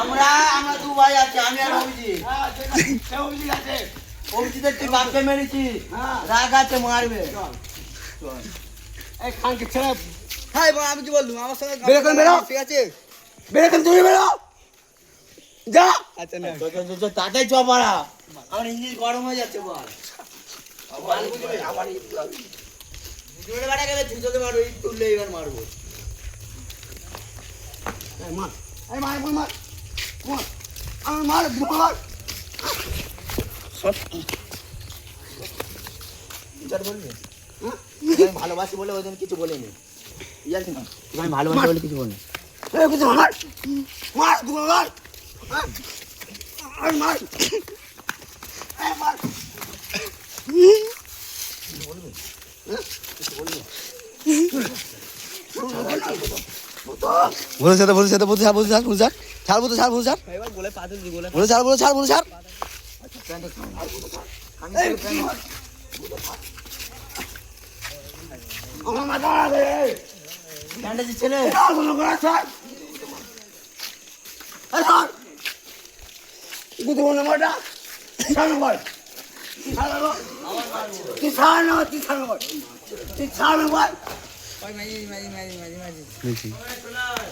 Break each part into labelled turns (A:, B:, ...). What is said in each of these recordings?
A: আমরা দু ভাই আছি, আমি আর অভিজিৎ। অভিজিতের তুই বাপকে মেরেছিস, রাগ আছে, মারবে।
B: এই খানকে ছেড়ে
C: হ্যাঁ এবার আমি কি বললুম আমার সঙ্গে
B: বেরো কর, বেরো।
C: ঠিক আছে
B: বেরো কেন তুমি বেরো যা
C: আচ্ছা না
A: তাতেই চপারা আমার ইঞ্জিন গরম হয়ে যাচ্ছে বল। জোরে বাড়া গেলে ঝুঁচোতে মারবো, ইট তুললে এবার মারবো।
B: এই মার এই মার মার মার মার আমার মার মার
A: বিচার বলবি?
B: হ্যাঁ?
A: আমি ভালোবাসি বলে ওই জন্য কিছু বলিনি। ইয়ার কি না, আমি ভালোবাসি বলে কিছু বলিনি।
B: এই কিছু মার মার তুমি মার আর মার এই মার
C: বলে সাথে বলে সাথে বলতে ছাড় বলতে ছাড় বলতে ছাড় ছাড় বলতে ছাড় বলতে ছাড়
A: এবার বলে পা তুলছি, বলে
C: বলে ছাড় বলে ছাড় বলে ছাড়
B: আমার মাথা লাগে
A: প্যান্টে ছেলে
B: আর কোনো করা ছাড় এই ছাড় তুই তো মাটা ছাড় বল তুই ছাড় না তুই ছাড় বল তুই ছাড় বল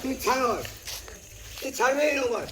B: তুই ছাড় তুই ছাড়বেই না বল